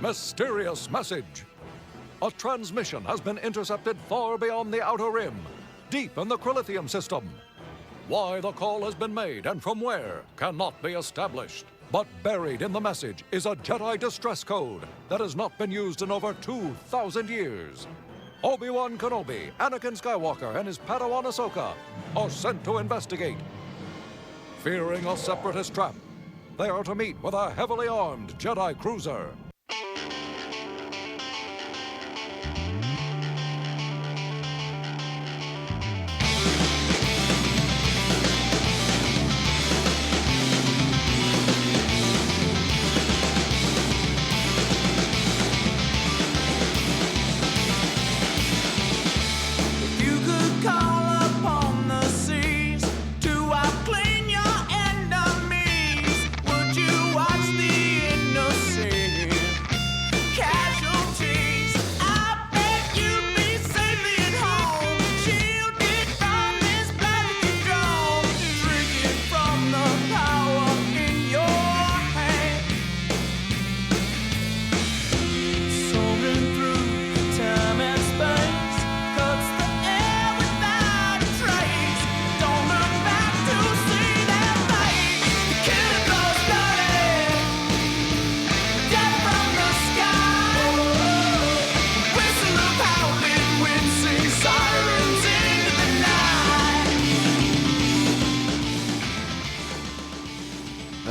Mysterious message. A transmission has been intercepted far beyond the Outer Rim, deep in the Crilithium system. Why the call has been made and from where cannot be established. But buried in the message is a Jedi distress code that has not been used in over 2,000 years. Obi-Wan Kenobi, Anakin Skywalker, and his Padawan Ahsoka are sent to investigate. Fearing a separatist trap, they are to meet with a heavily armed Jedi cruiser.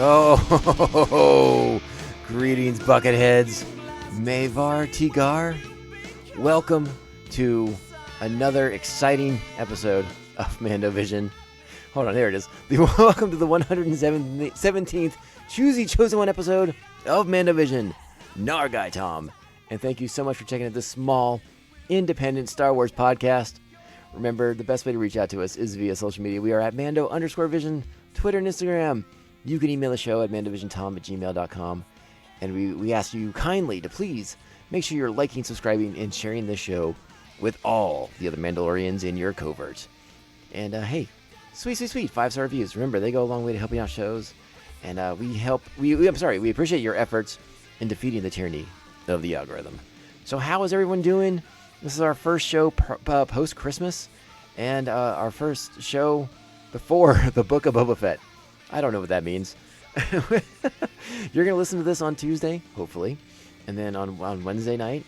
Oh, greetings, Bucketheads. Mavar Tigar. Welcome to another exciting episode of Mando Vision. Hold on, there it is. Welcome to the 117th Chosen One episode of Mando Vision. Nargai Tom. And thank you so much for checking out this small, independent Star Wars podcast. Remember, the best way to reach out to us is via social media. We are at Mando_Vision, Twitter and Instagram. You can email the show at mandovisiontom@gmail.com. And we ask you kindly to please make sure you're liking, subscribing, and sharing this show with all the other Mandalorians in your covert. And hey, sweet 5-star reviews. Remember, they go a long way to helping out shows. And we appreciate your efforts in defeating the tyranny of the algorithm. So how is everyone doing? This is our first show post-Christmas, and our first show before the Book of Boba Fett. I don't know what that means. You're going to listen to this on Tuesday, hopefully. And then on Wednesday night,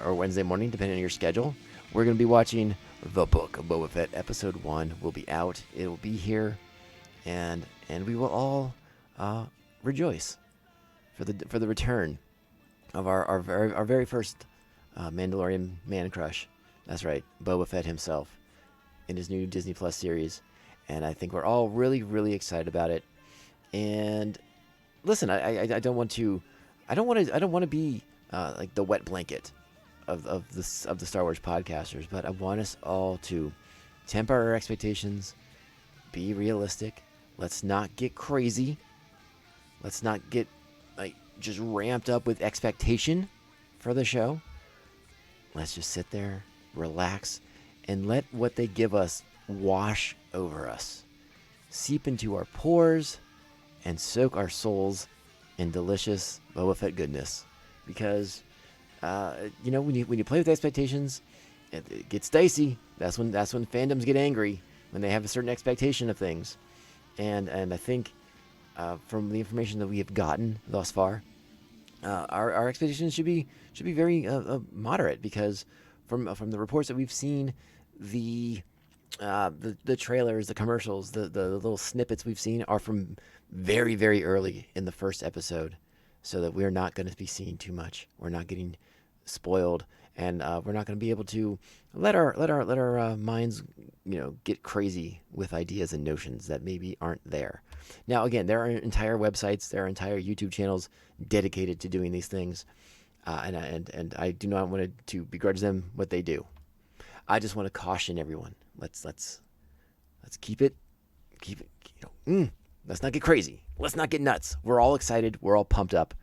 or Wednesday morning, depending on your schedule, we're going to be watching The Book of Boba Fett. Episode 1 will be out. It will be here. And we will all rejoice for the return of our very first Mandalorian man crush. That's right, Boba Fett himself in his new Disney Plus series. And I think we're all really, really excited about it. And listen, I don't want to be like the wet blanket of the Star Wars podcasters, but I want us all to temper our expectations, be realistic. Let's not get crazy. Let's not get just ramped up with expectation for the show. Let's just sit there, relax, and let what they give us wash over us, seep into our pores, and soak our souls in delicious Boba Fett goodness. Because, when you play with expectations, it gets dicey. That's when fandoms get angry, when they have a certain expectation of things. And I think from the information that we have gotten thus far, our expectations should be very moderate, because from the reports that we've seen, the trailers, the commercials, the little snippets we've seen are from very, very early in the first episode, so that we're not going to be seeing too much. We're not getting spoiled, and we're not going to be able to let our minds, get crazy with ideas and notions that maybe aren't there. Now, again, there are entire websites, there are entire YouTube channels dedicated to doing these things, and I do not want to begrudge them what they do. I just want to caution everyone. Let's keep it. Let's not get crazy. Let's not get nuts. We're all excited. We're all pumped up,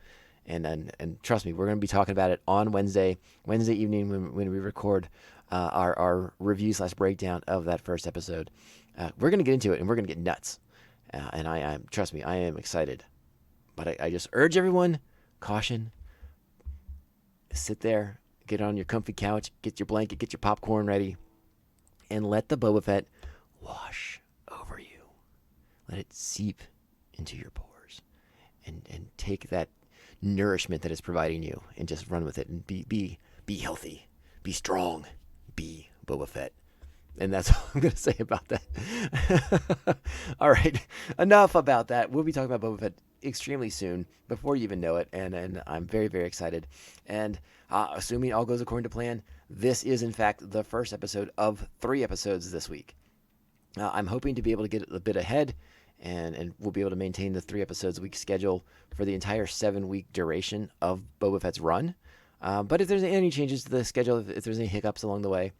and trust me, we're going to be talking about it on Wednesday evening when we record our review / breakdown of that first episode. We're going to get into it, and we're going to get nuts. And trust me, I am excited. But I just urge everyone, caution, sit there, get on your comfy couch, get your blanket, get your popcorn ready, and let the Boba Fett wash over you. Let it seep into your pores and take that nourishment that it's providing you and just run with it and be healthy, be strong, be Boba Fett. And that's all I'm going to say about that. All right, enough about that. We'll be talking about Boba Fett extremely soon, before you even know it, and I'm very, very excited. And assuming all goes according to plan, this is, in fact, the first episode of 3 episodes this week. I'm hoping to be able to get a bit ahead, and we'll be able to maintain the 3 episodes a week schedule for the entire 7-week duration of Boba Fett's run. But if there's any changes to the schedule, if there's any hiccups along the way,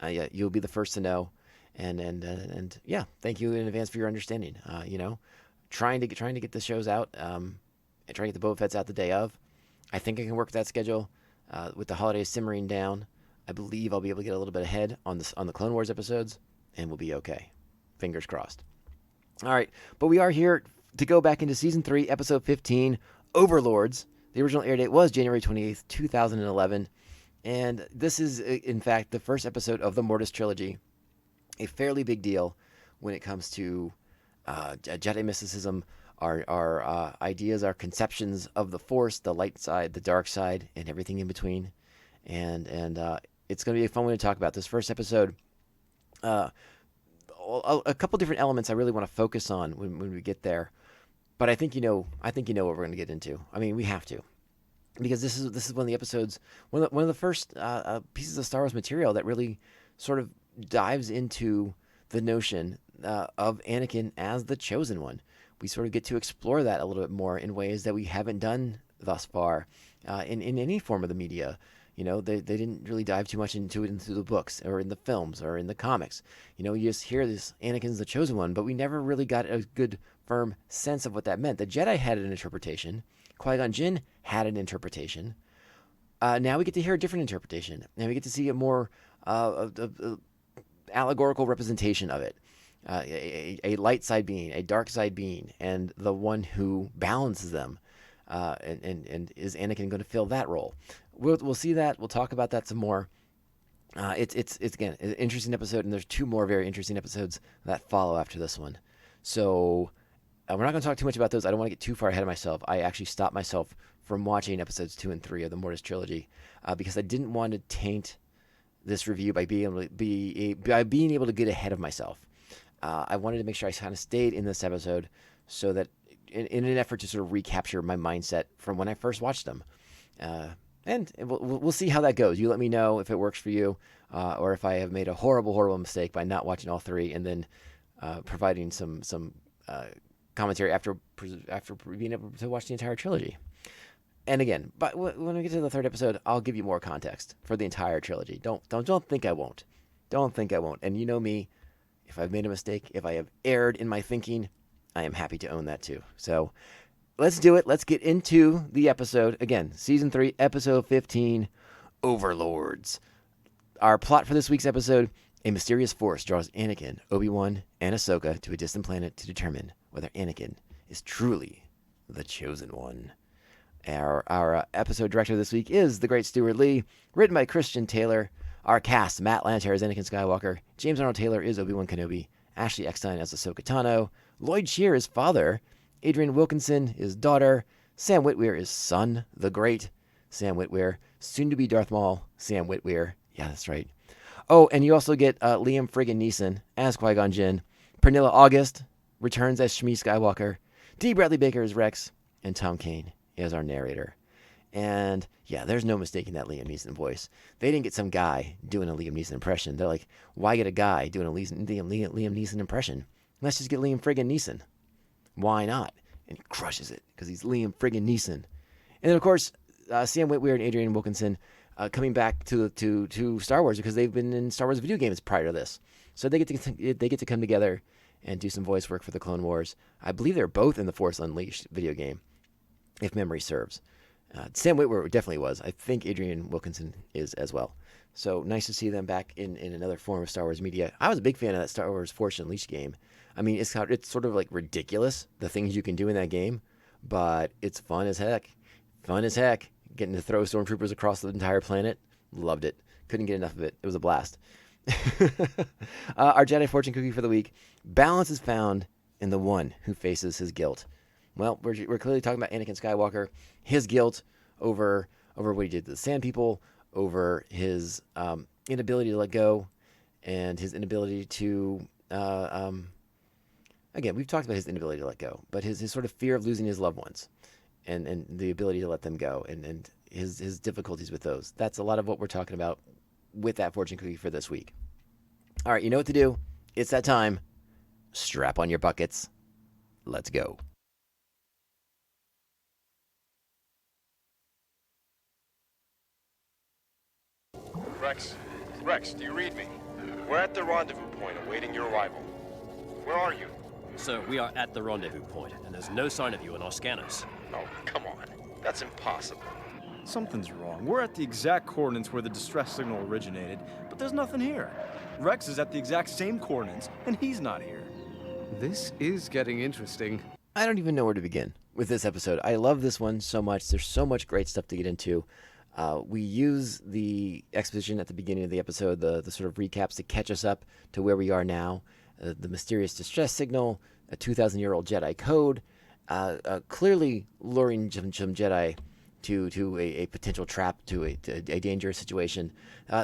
yeah, you'll be the first to know, and yeah, thank you in advance for your understanding. Trying to get the shows out, and trying to get the Boba Fett's out the day of. I think I can work that schedule. With the holidays simmering down, I believe I'll be able to get a little bit ahead on the Clone Wars episodes, and we'll be okay. Fingers crossed. All right, but we are here to go back into season 3, episode 15, Overlords. The original air date was January 28th, 2011. And this is, in fact, the first episode of the Mortis trilogy. A fairly big deal when it comes to Jedi mysticism, our ideas, our conceptions of the Force, the light side, the dark side, and everything in between. And it's going to be a fun one to talk about. This first episode, a couple different elements I really want to focus on when we get there. But I think you know what we're going to get into. I mean, we have to. Because this is one of the episodes, one of the first pieces of Star Wars material that really sort of dives into the notion of Anakin as the Chosen One. We sort of get to explore that a little bit more in ways that we haven't done thus far in any form of the media. They didn't really dive too much into it into the books or in the films or in the comics. You just hear this Anakin's the Chosen One, but we never really got a good, firm sense of what that meant. The Jedi had an interpretation. Qui-Gon Jinn had an interpretation. Now we get to hear a different interpretation. Now we get to see a more allegorical representation of it. A light side being, a dark side being, and the one who balances them. And is Anakin going to fill that role? We'll see that. We'll talk about that some more. It's again an interesting episode, and there's 2 more very interesting episodes that follow after this one. So we're not going to talk too much about those. I don't want to get too far ahead of myself. I actually stopped myself from watching episodes 2 and 3 of the Mortis trilogy because I didn't want to taint this review by being able to get ahead of myself. I wanted to make sure I kind of stayed in this episode so that in an effort to sort of recapture my mindset from when I first watched them. And we'll see how that goes. You let me know if it works for you or if I have made a horrible mistake by not watching all 3 and then providing some commentary after being able to watch the entire trilogy. And again, but when we get to the 3rd episode, I'll give you more context for the entire trilogy. Don't think I won't. Don't think I won't. And you know me, if I've made a mistake, if I have erred in my thinking, I am happy to own that too. So let's do it. Let's get into the episode. Again, season 3, episode 15, Overlords. Our plot for this week's episode: a mysterious force draws Anakin, Obi-Wan, and Ahsoka to a distant planet to determine whether Anakin is truly the Chosen One. Our episode director this week is the great Stuart Lee, written by Christian Taylor. Our cast: Matt Lanter as Anakin Skywalker, James Arnold Taylor is Obi-Wan Kenobi, Ashley Eckstein as Ahsoka Tano, Lloyd Shear is father, Adrian Wilkinson is daughter, Sam Witwer is son, the great Sam Witwer, soon to be Darth Maul, Sam Witwer. Yeah, that's right. Oh, and you also get Liam friggin' Neeson as Qui-Gon Jinn, Pernilla August returns as Shmi Skywalker, D. Bradley Baker as Rex, and Tom Kane as our narrator. And yeah, there's no mistaking that Liam Neeson voice. They didn't get some guy doing a Liam Neeson impression. They're like, why get a guy doing a Liam Neeson impression? Let's just get Liam friggin' Neeson. Why not? And he crushes it because he's Liam friggin' Neeson. And then, of course, Sam Witwer and Adrian Wilkinson coming back to Star Wars because they've been in Star Wars video games prior to this. So they get to come together and do some voice work for the Clone Wars. I believe they're both in the Force Unleashed video game, if memory serves. Sam Witwer definitely was. I think Adrian Wilkinson is as well. So nice to see them back in another form of Star Wars media. I was a big fan of that Star Wars Force Unleashed game. I mean, it's sort of like ridiculous, the things you can do in that game, but it's fun as heck. Fun as heck. getting to throw stormtroopers across the entire planet. Loved it. Couldn't get enough of it. It was a blast. Our Jedi Fortune Cookie for the week. Balance is found in the one who faces his guilt. Well, we're clearly talking about Anakin Skywalker, his guilt over what he did to the Sand People, over his inability to let go, and his inability to again, we've talked about his inability to let go, but his sort of fear of losing his loved ones, and the ability to let them go, and his difficulties with those. That's a lot of what we're talking about with that fortune cookie for this week. All right, you know what to do. It's that time. Strap on your buckets. Let's go. Rex, do you read me? We're at the rendezvous point awaiting your arrival. Where are you? Sir, we are at the rendezvous point, and there's no sign of you in our scanners. Oh, come on. That's impossible. Something's wrong. We're at the exact coordinates where the distress signal originated, but there's nothing here. Rex is at the exact same coordinates, and he's not here. This is getting interesting. I don't even know where to begin with this episode. I love this one so much. There's so much great stuff to get into. We use the exposition at the beginning of the episode, the sort of recaps to catch us up to where we are now. The mysterious distress signal, a 2,000-year-old Jedi code, clearly luring some Jedi to a potential trap, to a dangerous situation.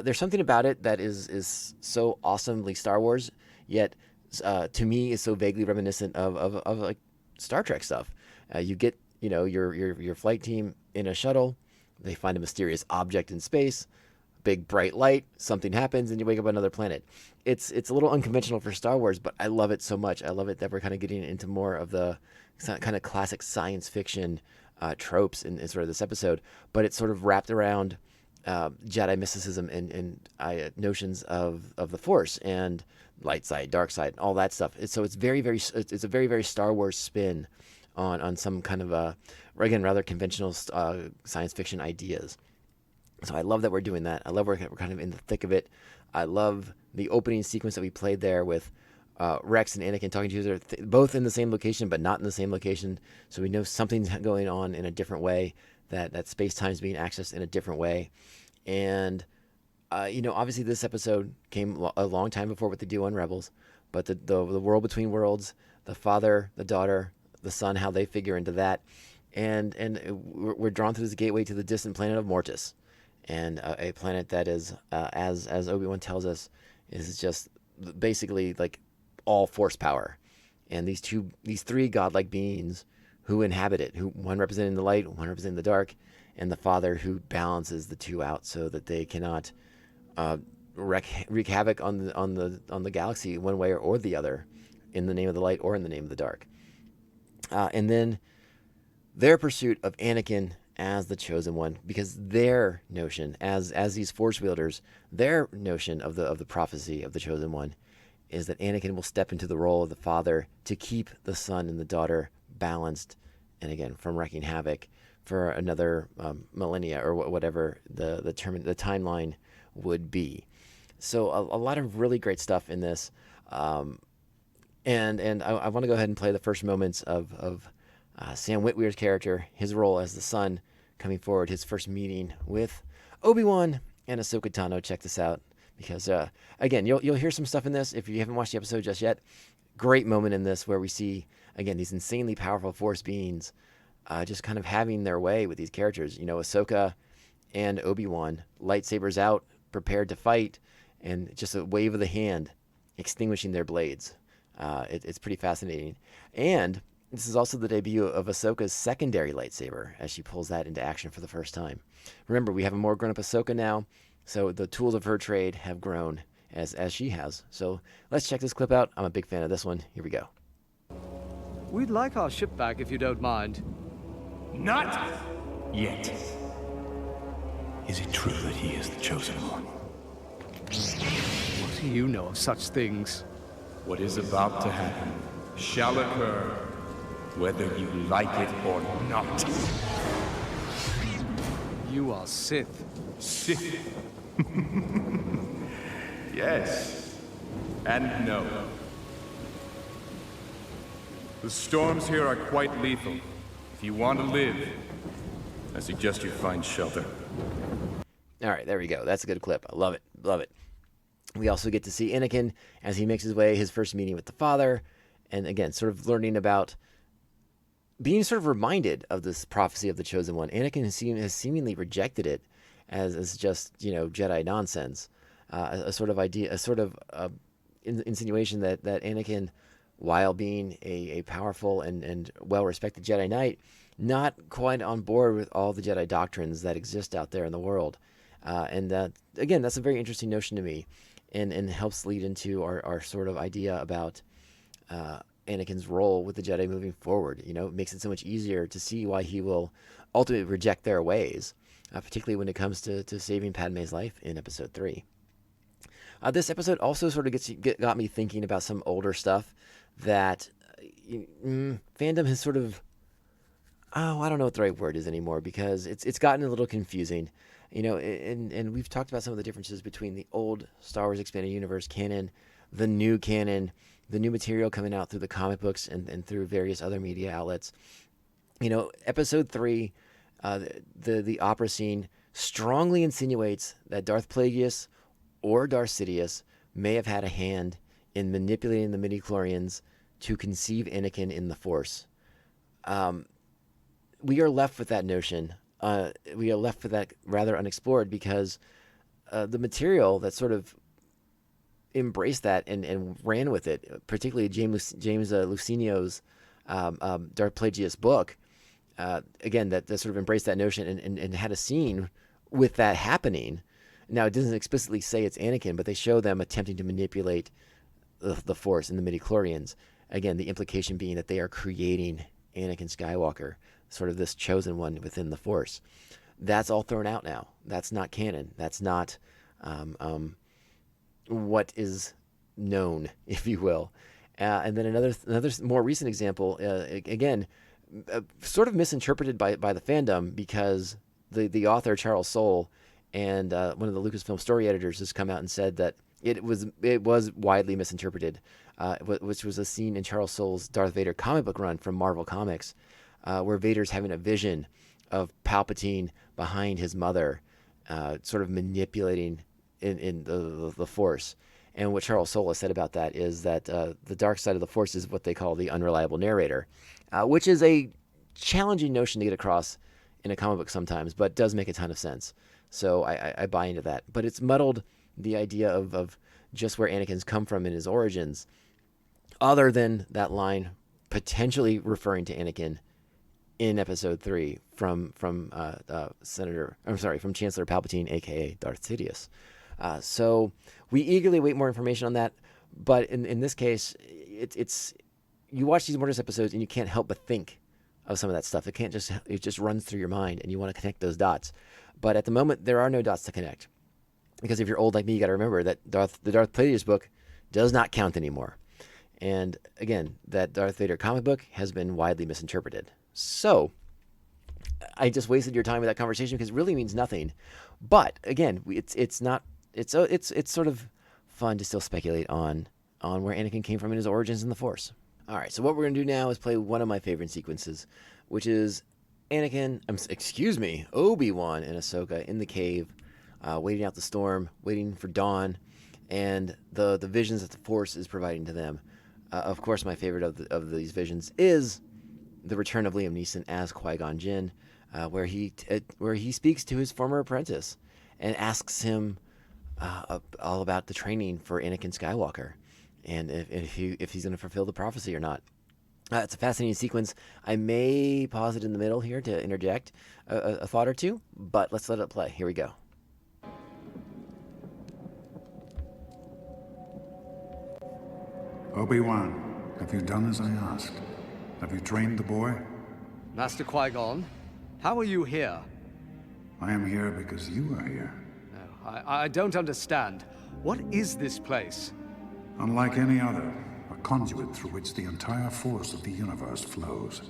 There's something about it that is so awesomely Star Wars, yet to me is so vaguely reminiscent of like Star Trek stuff. You get your flight team in a shuttle. They find a mysterious object in space, big bright light, something happens, and you wake up on another planet. It's a little unconventional for Star Wars, but I love it so much. I love it that we're kind of getting into more of the kind of classic science fiction tropes in sort of this episode, but it's sort of wrapped around Jedi mysticism and notions of the Force and light side, dark side, all that stuff. It's a very, very Star Wars spin on some kind of again, rather conventional science fiction ideas. So I love that we're doing that. I love we're kind of in the thick of it. I love the opening sequence that we played there with Rex and Anakin talking to each other, both in the same location, but not in the same location. So we know something's going on in a different way, that space-time is being accessed in a different way. And, obviously this episode came a long time before what they do on Rebels, but the world between worlds, the father, the daughter, the son, how they figure into that. And we're drawn through this gateway to the distant planet of Mortis, and a planet that is, as Obi-Wan tells us, is just basically like all Force power. And these three godlike beings who inhabit it, who one representing the light, one representing the dark, and the Father who balances the two out so that they cannot wreak havoc on the galaxy one way or the other, in the name of the light or in the name of the dark. And then their pursuit of Anakin as the chosen one, because their notion as these Force wielders, their notion of the prophecy of the chosen one is that Anakin will step into the role of the father to keep the son and the daughter balanced, and again, from wreaking havoc for another millennia or whatever the timeline would be. So a lot of really great stuff in this. And I want to go ahead and play the first moments of Sam Witwer's character, his role as the son, coming forward, his first meeting with Obi-Wan and Ahsoka Tano. Check this out, because again, you'll hear some stuff in this if you haven't watched the episode just yet. Great moment in this where we see, again, these insanely powerful Force beings just kind of having their way with these characters. Ahsoka and Obi-Wan, lightsabers out, prepared to fight, and just a wave of the hand, extinguishing their blades. It's pretty fascinating. And this is also the debut of Ahsoka's secondary lightsaber, as she pulls that into action for the first time. Remember, we have a more grown-up Ahsoka now, so the tools of her trade have grown as she has. So let's check this clip out. I'm a big fan of this one. Here we go. We'd like our ship back if you don't mind. Not yet. Is it true that he is the chosen one? What do you know of such things? What is about to happen shall occur, whether you like it or not. You are Sith. Sith. Yes, and no. The storms here are quite lethal. If you want to live, I suggest you find shelter. All right, there we go. That's a good clip. I love it. Love it. We also get to see Anakin as he makes his way, his first meeting with the father. And again, sort of learning about being sort of reminded of this prophecy of the Chosen One. Anakin has seemingly rejected it as just, Jedi nonsense. A sort of idea, a sort of insinuation that Anakin, while being a powerful and well-respected Jedi Knight, not quite on board with all the Jedi doctrines that exist out there in the world. Again, that's a very interesting notion to me, and helps lead into our sort of idea about Anakin's role with the Jedi moving forward. It makes it so much easier to see why he will ultimately reject their ways, particularly when it comes to saving Padme's life in Episode 3. This episode also sort of got me thinking about some older stuff that fandom has sort of, I don't know what the right word is anymore, because it's gotten a little confusing. And we've talked about some of the differences between the old Star Wars Expanded Universe canon, the new canon, the new material coming out through the comic books and through various other media outlets. Episode 3, the opera scene strongly insinuates that Darth Plagueis or Darth Sidious may have had a hand in manipulating the midichlorians to conceive Anakin in the Force. We are left with that notion. We are left with that rather unexplored, because the material that sort of embraced that and ran with it, particularly James Lucinio's Darth Plagueis book, again, that sort of embraced that notion and had a scene with that happening. Now, it doesn't explicitly say it's Anakin, but they show them attempting to manipulate the Force and the midichlorians. Again, the implication being that they are creating Anakin Skywalker, sort of this chosen one within the Force. That's all thrown out now. That's not canon. That's not what is known, if you will. And then another more recent example, again, sort of misinterpreted by the fandom, because the author, Charles Soule, and one of the Lucasfilm story editors has come out and said that it was widely misinterpreted, which was a scene in Charles Soule's Darth Vader comic book run from Marvel Comics, where Vader's having a vision of Palpatine behind his mother, sort of manipulating in the Force. And what Charles Soule has said about that is that the dark side of the Force is what they call the unreliable narrator, which is a challenging notion to get across in a comic book sometimes, but does make a ton of sense. So I buy into that. But it's muddled the idea of just where Anakin's come from in his origins, other than that line potentially referring to Anakin in Episode 3 from Chancellor Palpatine, aka Darth Sidious. So we eagerly wait more information on that. But in this case, it's you watch these Mortis episodes and you can't help but think of some of that stuff. It just runs through your mind, and you want to connect those dots. But at the moment, there are no dots to connect, because if you're old like me, you got to remember that the Darth Plagueis book does not count anymore. And again, that Darth Vader comic book has been widely misinterpreted. So I just wasted your time with that conversation, because it really means nothing. But again, it's sort of fun to still speculate on where Anakin came from in his origins in the Force. All right, so what we're going to do now is play one of my favorite sequences, which is Obi-Wan and Ahsoka in the cave, waiting out the storm, waiting for dawn, and the visions that the Force is providing to them. Of course, my favorite of these visions is the return of Liam Neeson as Qui-Gon Jinn, where he speaks to his former apprentice and asks him all about the training for Anakin Skywalker, and if he's going to fulfill the prophecy or not. It's a fascinating sequence. I may pause it in the middle here to interject a thought or two, but let's let it play. Here we go. Obi-Wan, have you done as I asked? Have you trained the boy? Master Qui-Gon, how are you here? I am here because you are here. No, I don't understand. What is this place? Unlike any other, a conduit through which the entire force of the universe flows.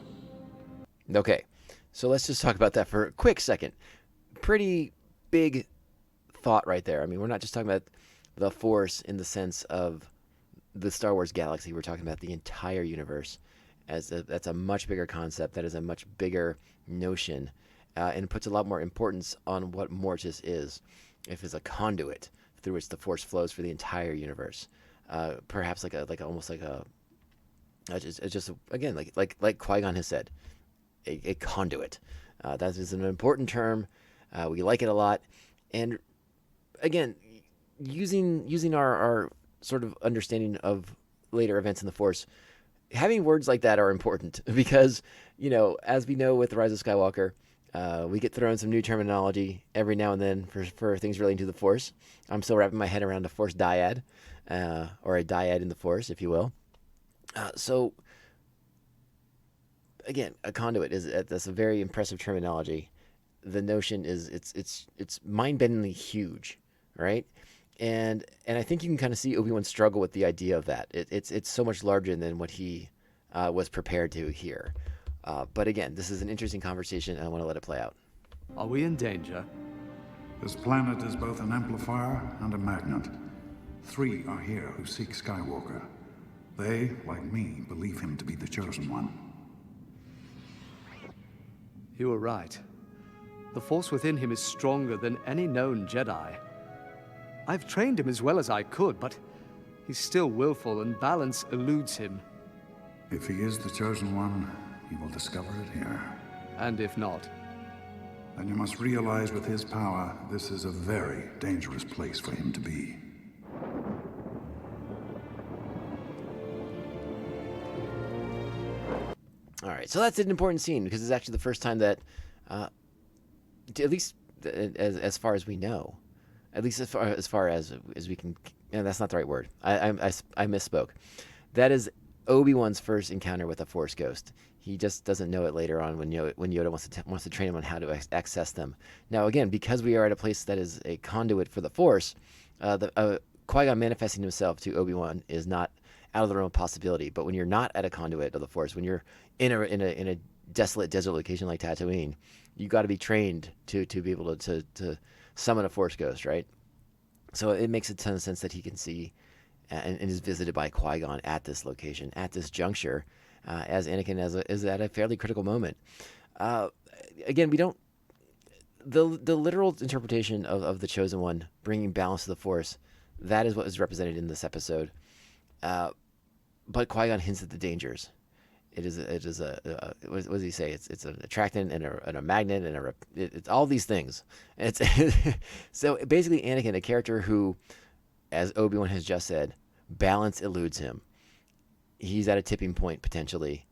Okay, so let's just talk about that for a quick second. Pretty big thought right there. I mean, we're not just talking about the Force in the sense of the Star Wars galaxy. We're talking about the entire universe. That's a much bigger concept. That is a much bigger notion. and puts a lot more importance on what Mortis is, if it's a conduit through which the Force flows for the entire universe. Perhaps again, like Qui-Gon has said, a conduit. That is an important term. We like it a lot, and again, using our sort of understanding of later events in the Force, having words like that are important because, as we know with The Rise of Skywalker, we get thrown some new terminology every now and then for things relating to the Force. I'm still wrapping my head around a Force dyad, or a dyad in the Force, if you will. So, again, a conduit that's a very impressive terminology. The notion is it's mind-bendingly huge, right? And I think you can kind of see Obi-Wan struggle with the idea of that. It's so much larger than what he was prepared to hear. But again, this is an interesting conversation, and I want to let it play out. Are we in danger? This planet is both an amplifier and a magnet. 3 are here who seek Skywalker. They, like me, believe him to be the chosen one. You were right. The Force within him is stronger than any known Jedi. I've trained him as well as I could, but he's still willful and balance eludes him. If he is the chosen one, he will discover it here. And if not? Then you must realize with his power, this is a very dangerous place for him to be. All right, so that's an important scene because it's actually the first time that, at least as far as we know, at least as far as we can. Yeah, that's not the right word. I misspoke. That is Obi-Wan's first encounter with a Force ghost. He just doesn't know it later on when Yoda wants to train him on how to access them. Now, again, because we are at a place that is a conduit for the Force, Qui-Gon manifesting himself to Obi-Wan is not out of the realm of possibility. But when you're not at a conduit of the Force, when you're in a desolate desert location like Tatooine, you got to be trained to be able to summon a Force ghost, right? So it makes a ton of sense that he can see and is visited by Qui-Gon at this location, at this juncture, as Anakin is at a fairly critical moment. Again, we don't... The literal interpretation of the Chosen One bringing balance to the Force, that is what is represented in this episode. But Qui-Gon hints at the dangers. It is what does he say? It's an attractant and a magnet and it's all these things. It's so basically Anakin, a character who, as Obi-Wan has just said, balance eludes him. He's at a tipping point potentially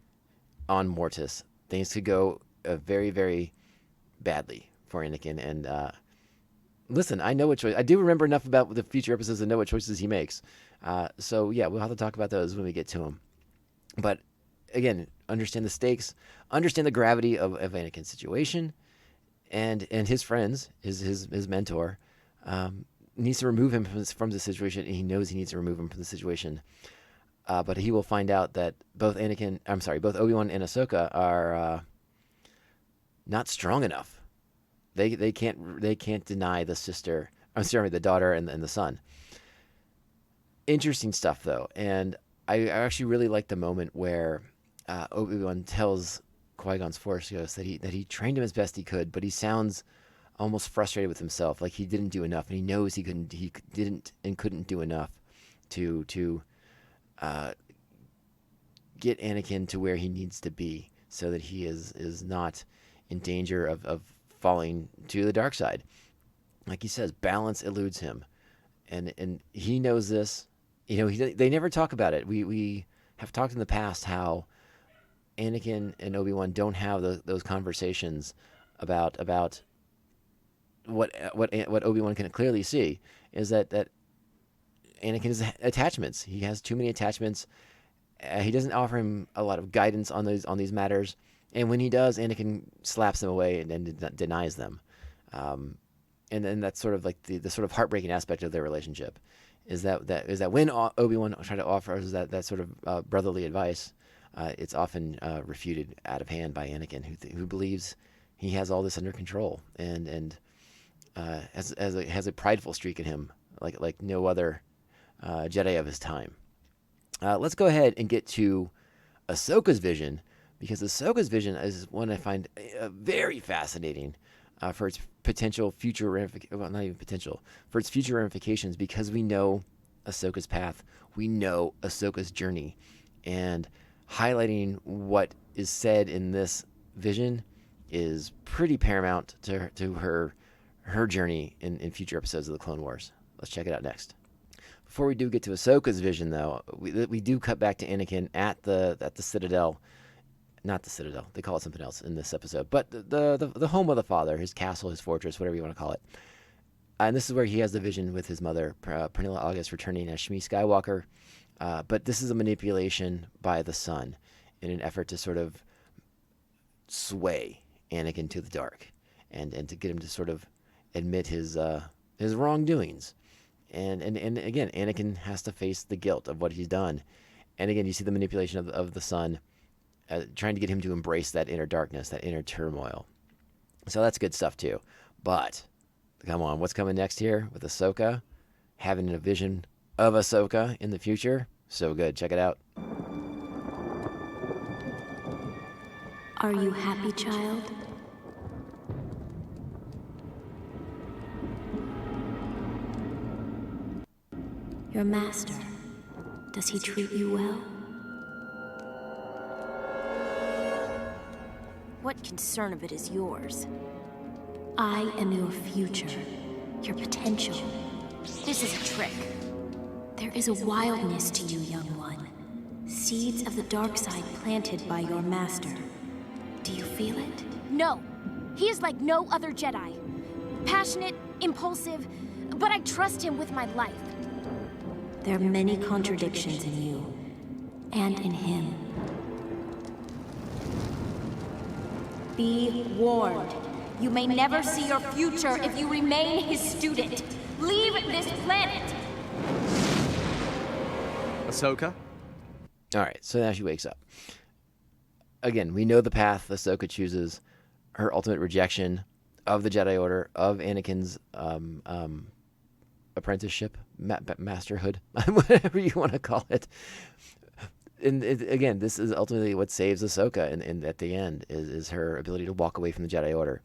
on Mortis. Things could go very, very badly for Anakin. And listen, I know what choice. I do remember enough about the future episodes to know what choices he makes. So yeah, we'll have to talk about those when we get to him. But again, understand the stakes, understand the gravity of Anakin's situation, and his friends, his mentor, needs to remove him from the situation, and he knows he needs to remove him from the situation. But he will find out that both Obi-Wan and Ahsoka are not strong enough. They can't deny the sister. The daughter and the son. Interesting stuff though, and I actually really like the moment where Obi-Wan tells Qui-Gon's Force ghost that he trained him as best he could, but he sounds almost frustrated with himself, like he didn't do enough, and he knows he couldn't do enough to get Anakin to where he needs to be, so that he is not in danger of falling to the dark side. Like he says, balance eludes him, and he knows this. They never talk about it. We have talked in the past how Anakin and Obi-Wan don't have those conversations about what Obi-Wan can clearly see is that Anakin's attachments. He has too many attachments. He doesn't offer him a lot of guidance on these matters, and when he does, Anakin slaps them away and denies them. And then that's sort of like the sort of heartbreaking aspect of their relationship. Is that when Obi-Wan tried to offer that sort of brotherly advice, it's often refuted out of hand by Anakin, who believes he has all this under control and has a prideful streak in him, like no other Jedi of his time. Let's go ahead and get to Ahsoka's vision because Ahsoka's vision is one I find very fascinating for its potential future ramifications. Well, not even potential, for its future ramifications, because we know Ahsoka's path, we know Ahsoka's journey, and highlighting what is said in this vision is pretty paramount to her journey in future episodes of the Clone Wars. Let's check it out next. Before we do get to Ahsoka's vision, though, we do cut back to Anakin at the Citadel. Not the Citadel. They call it something else in this episode. But the home of the Father, his castle, his fortress, whatever you want to call it. And this is where he has the vision with his mother, Pernilla August, returning as Shmi Skywalker. But this is a manipulation by the Son in an effort to sort of sway Anakin to the dark and to get him to sort of admit his wrongdoings. And again, Anakin has to face the guilt of what he's done. And again, you see the manipulation of the Son, trying to get him to embrace that inner darkness, that inner turmoil. So that's good stuff too. But come on, what's coming next here with Ahsoka? Having a vision of Ahsoka in the future. So good. Check it out. Are you happy, child? Your master, does he treat you well? What concern of it is yours? I am your future, your potential. This is a trick. There is a wildness to you, young one. Seeds of the dark side planted by your master. Do you feel it? No. He is like no other Jedi. Passionate, impulsive, but I trust him with my life. There are many contradictions in you, and in him. Be warned. You may never see your future if you remain his student. Leave this planet! Ahsoka? All right, so now she wakes up. Again, we know the path Ahsoka chooses, her ultimate rejection of the Jedi Order, of Anakin's apprenticeship, masterhood, whatever you want to call it. And again, this is ultimately what saves Ahsoka, and at the end is her ability to walk away from the Jedi Order.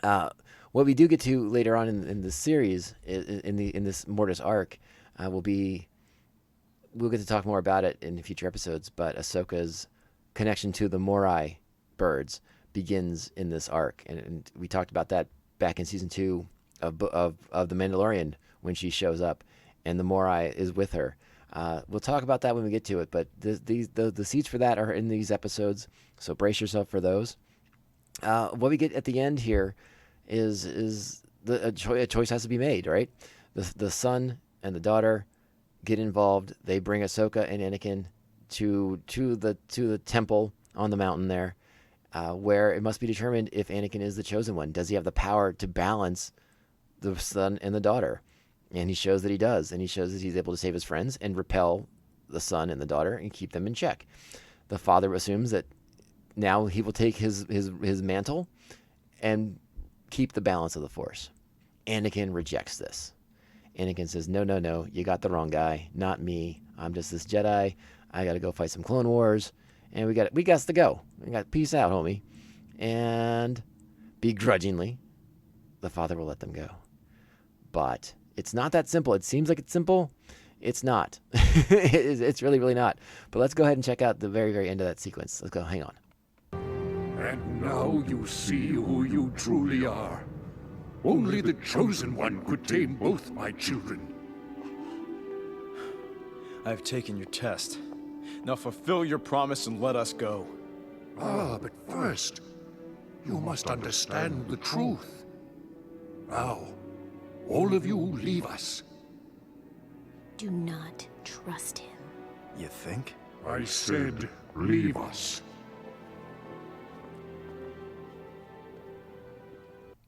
What we do get to later on in this series, in this Mortis arc, we'll get to talk more about it in future episodes. But Ahsoka's connection to the Morai birds begins in this arc, and we talked about that back in season 2 of The Mandalorian when she shows up, and the Morai is with her. We'll talk about that when we get to it, but the seeds for that are in these episodes, so brace yourself for those. What we get at the end here is a choice has to be made, right? The son and the daughter get involved. They bring Ahsoka and Anakin to the temple on the mountain there, where it must be determined if Anakin is the chosen one. Does he have the power to balance the son and the daughter? And he shows that he does, and he shows that he's able to save his friends and repel the son and the daughter and keep them in check. The father assumes that now he will take his mantle and keep the balance of the Force. Anakin rejects this. Anakin says, no, you got the wrong guy, not me. I'm just this Jedi. I got to go fight some Clone Wars, and we got to go. We got peace out, homie. And begrudgingly, the father will let them go. But it's not that simple. It seems like it's simple. It's not. It's really, really not. But let's go ahead and check out the very, very end of that sequence. Let's go. Hang on. And now you see who you truly are. Only the Chosen One could tame both my children. I've taken your test. Now fulfill your promise and let us go. But first, you must understand the truth. Now, all of you leave us. Do not trust him. You think? I said, leave us.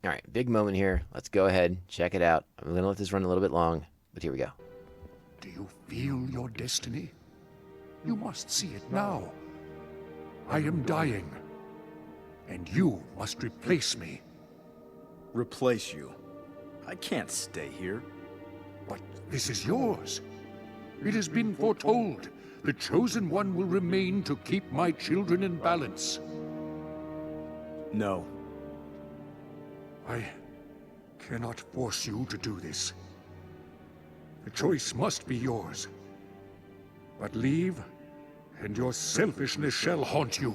All right, big moment here. Let's go ahead, check it out. I'm going to let this run a little bit long, but here we go. Do you feel your destiny? You must see it now. I am dying, and you must replace me. Replace you? I can't stay here. But this is yours. It has been foretold The Chosen One will remain to keep my children in balance. No. I cannot force you to do this. The choice must be yours. But leave, and your selfishness shall haunt you,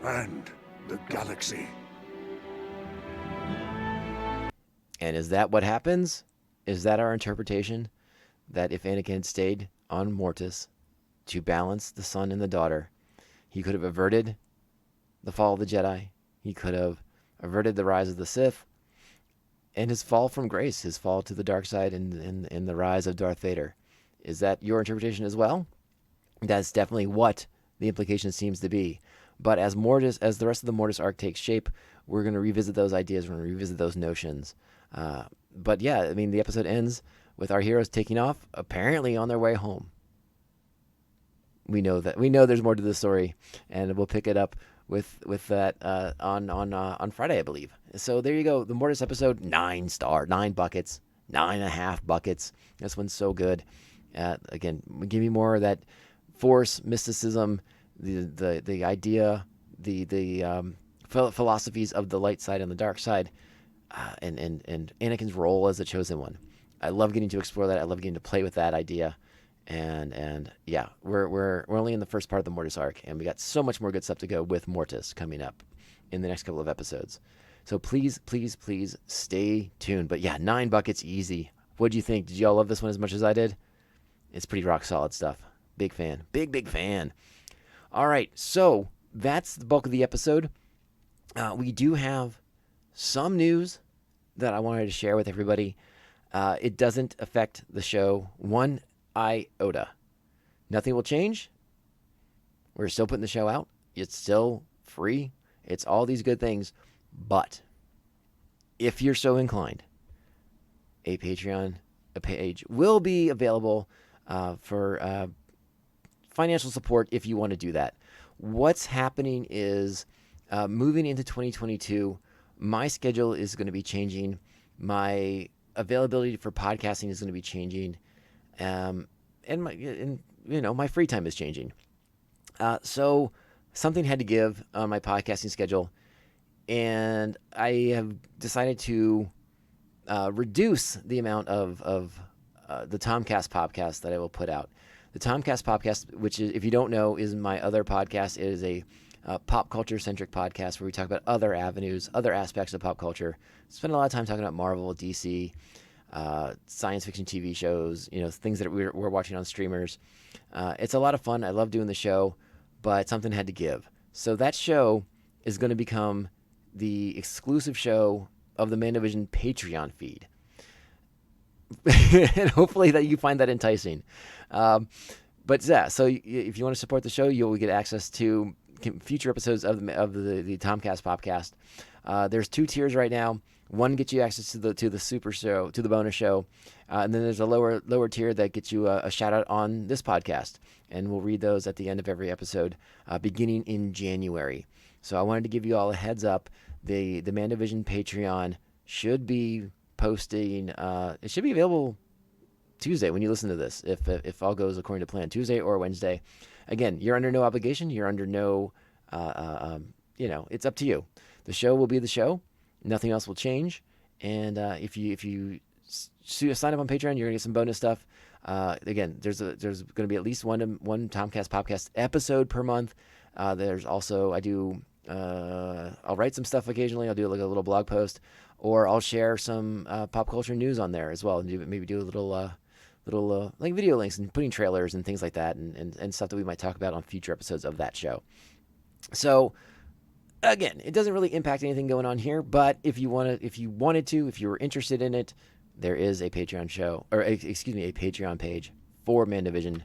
and the galaxy. And is that what happens? Is that our interpretation? That if Anakin had stayed on Mortis to balance the son and the daughter, he could have averted the fall of the Jedi. He could have averted the rise of the Sith and his fall from grace, his fall to the dark side and the rise of Darth Vader. Is that your interpretation as well? That's definitely what the implication seems to be. But as the rest of the Mortis arc takes shape, we're going to revisit those ideas. We're going to revisit those notions. But yeah, I mean, the episode ends with our heroes taking off, apparently on their way home. We know there's more to the story, and we'll pick it up with that on Friday, I believe. So there you go. The Mortis episode, 9 buckets, 9.5 buckets. This one's so good. Again, give me more of that Force mysticism, the idea, the philosophies of the light side and the dark side, and Anakin's role as the Chosen One. I love getting to explore that. I love getting to play with that idea. And yeah, we're only in the first part of the Mortis arc, and we got so much more good stuff to go with Mortis coming up in the next couple of episodes. So please stay tuned. But yeah, 9 buckets, easy. What do you think? Did y'all love this one as much as I did? It's pretty rock solid stuff. Big fan. Big fan. All right, so that's the bulk of the episode. We do have some news that I wanted to share with everybody. It doesn't affect the show one iota. Nothing will change. We're still putting the show out. It's still free. It's all these good things. But if you're so inclined, a Patreon page will be available for financial support if you want to do that. What's happening is moving into 2022, my schedule is going to be changing. My availability for podcasting is going to be changing. And my free time is changing. So something had to give on my podcasting schedule, and I have decided to reduce the amount of the Tomcast podcast that I will put out. The Tomcast podcast, which is, if you don't know, is my other podcast. It is a pop culture centric podcast where we talk about other avenues, other aspects of pop culture. Spend a lot of time talking about Marvel, DC, science fiction TV shows, things that we're watching on streamers. It's a lot of fun. I love doing the show, but something had to give. So that show is going to become the exclusive show of the Mandovision Patreon feed. And hopefully that you find that enticing. But yeah, so if you want to support the show, you'll get access to future episodes of the Tomcast podcast. There's 2 tiers right now. One gets you access to the super show, to the bonus show, and then there's a lower tier that gets you a shout out on this podcast, and we'll read those at the end of every episode, beginning in January. So I wanted to give you all a heads up. The Mandovision Patreon should be posting. It should be available Tuesday when you listen to this, if all goes according to plan, Tuesday or Wednesday. Again, you're under no obligation. You're under no, it's up to you. The show will be the show. Nothing else will change. And if you sign up on Patreon, you're gonna get some bonus stuff. Again, there's gonna be at least one Tomcast podcast episode per month. There's also I'll write some stuff occasionally. I'll do like a little blog post, or I'll share some pop culture news on there as well, and maybe do a little like video links and putting trailers and things like that, and stuff that we might talk about on future episodes of that show. So again, it doesn't really impact anything going on here, but if you were interested in it, there is a Patreon show, or a Patreon page for Mandovision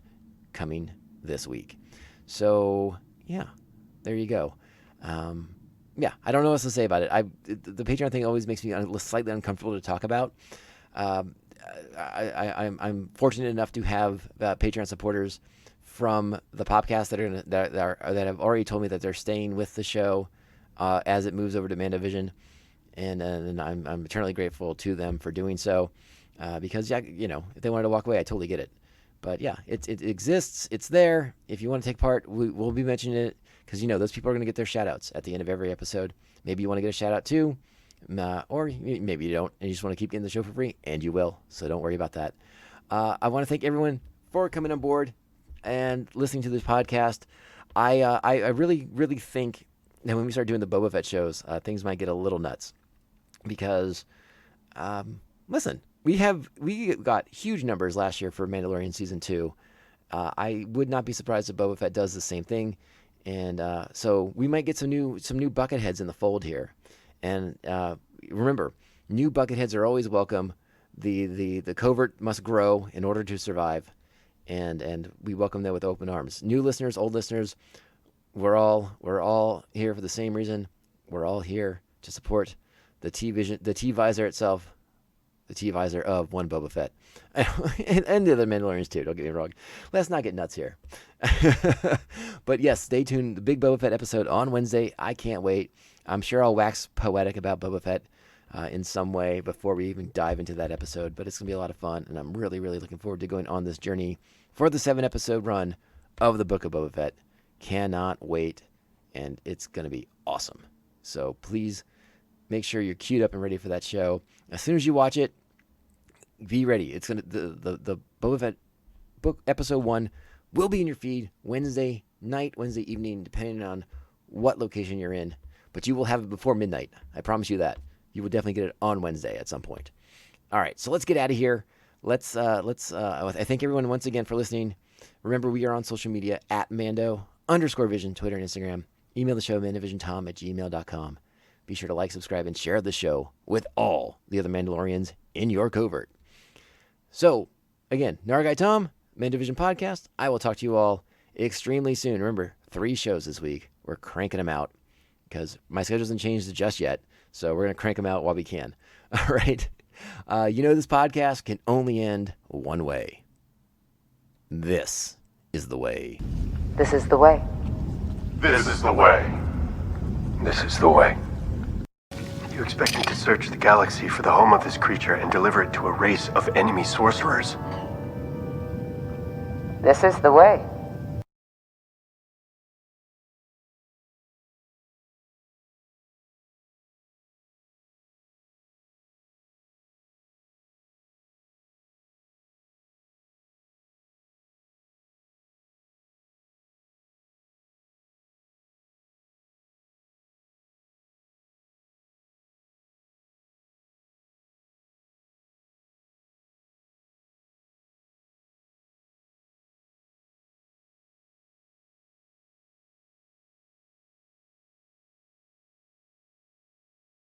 coming this week. So yeah, there you go. Yeah, I don't know what else to say about it. The Patreon thing always makes me slightly uncomfortable to talk about. I'm fortunate enough to have Patreon supporters from the podcast that have already told me that they're staying with the show as it moves over to Mandovision, and I'm eternally grateful to them for doing so. Because if they wanted to walk away, I totally get it. But yeah, it exists. It's there. If you want to take part, we'll be mentioning it because those people are going to get their shout outs at the end of every episode. Maybe you want to get a shout out too, or maybe you don't, and you just want to keep getting the show for free, and you will. So don't worry about that. I want to thank everyone for coming on board and listening to this podcast. I really, really think that when we start doing the Boba Fett shows, things might get a little nuts because, listen. We got huge numbers last year for Mandalorian Season 2. I would not be surprised if Boba Fett does the same thing. And so we might get some new bucketheads in the fold here. And remember, new bucketheads are always welcome. The covert must grow in order to survive. And we welcome them with open arms. New listeners, old listeners, we're all here for the same reason. We're all here to support the T-Visor itself. The T-Visor of one Boba Fett. And the other Mandalorians too, don't get me wrong. Let's not get nuts here. But yes, stay tuned. The big Boba Fett episode on Wednesday. I can't wait. I'm sure I'll wax poetic about Boba Fett in some way before we even dive into that episode. But it's going to be a lot of fun, and I'm really, really looking forward to going on this journey for the 7-episode run of the Book of Boba Fett. Cannot wait, and it's going to be awesome. So please make sure you're queued up and ready for that show. As soon as you watch it, be ready. It's gonna the Boba Fett book episode 1 will be in your feed Wednesday night, Wednesday evening, depending on what location you're in. But you will have it before midnight. I promise you that. You will definitely get it on Wednesday at some point. All right, so let's get out of here. Let's I thank everyone once again for listening. Remember, we are on social media at Mando_Vision, Twitter and Instagram. Email the show, mandovisiontom@gmail.com. Be sure to like, subscribe, and share the show with all the other Mandalorians in your covert. So, again, Nargai Tom, Mandovision Podcast. I will talk to you all extremely soon. Remember, 3 shows this week. We're cranking them out because my schedule hasn't changed just yet. So we're going to crank them out while we can. All right. This podcast can only end one way. This is the way. This is the way. This is the way. This is the way. You expect me to search the galaxy for the home of this creature and deliver it to a race of enemy sorcerers? This is the way.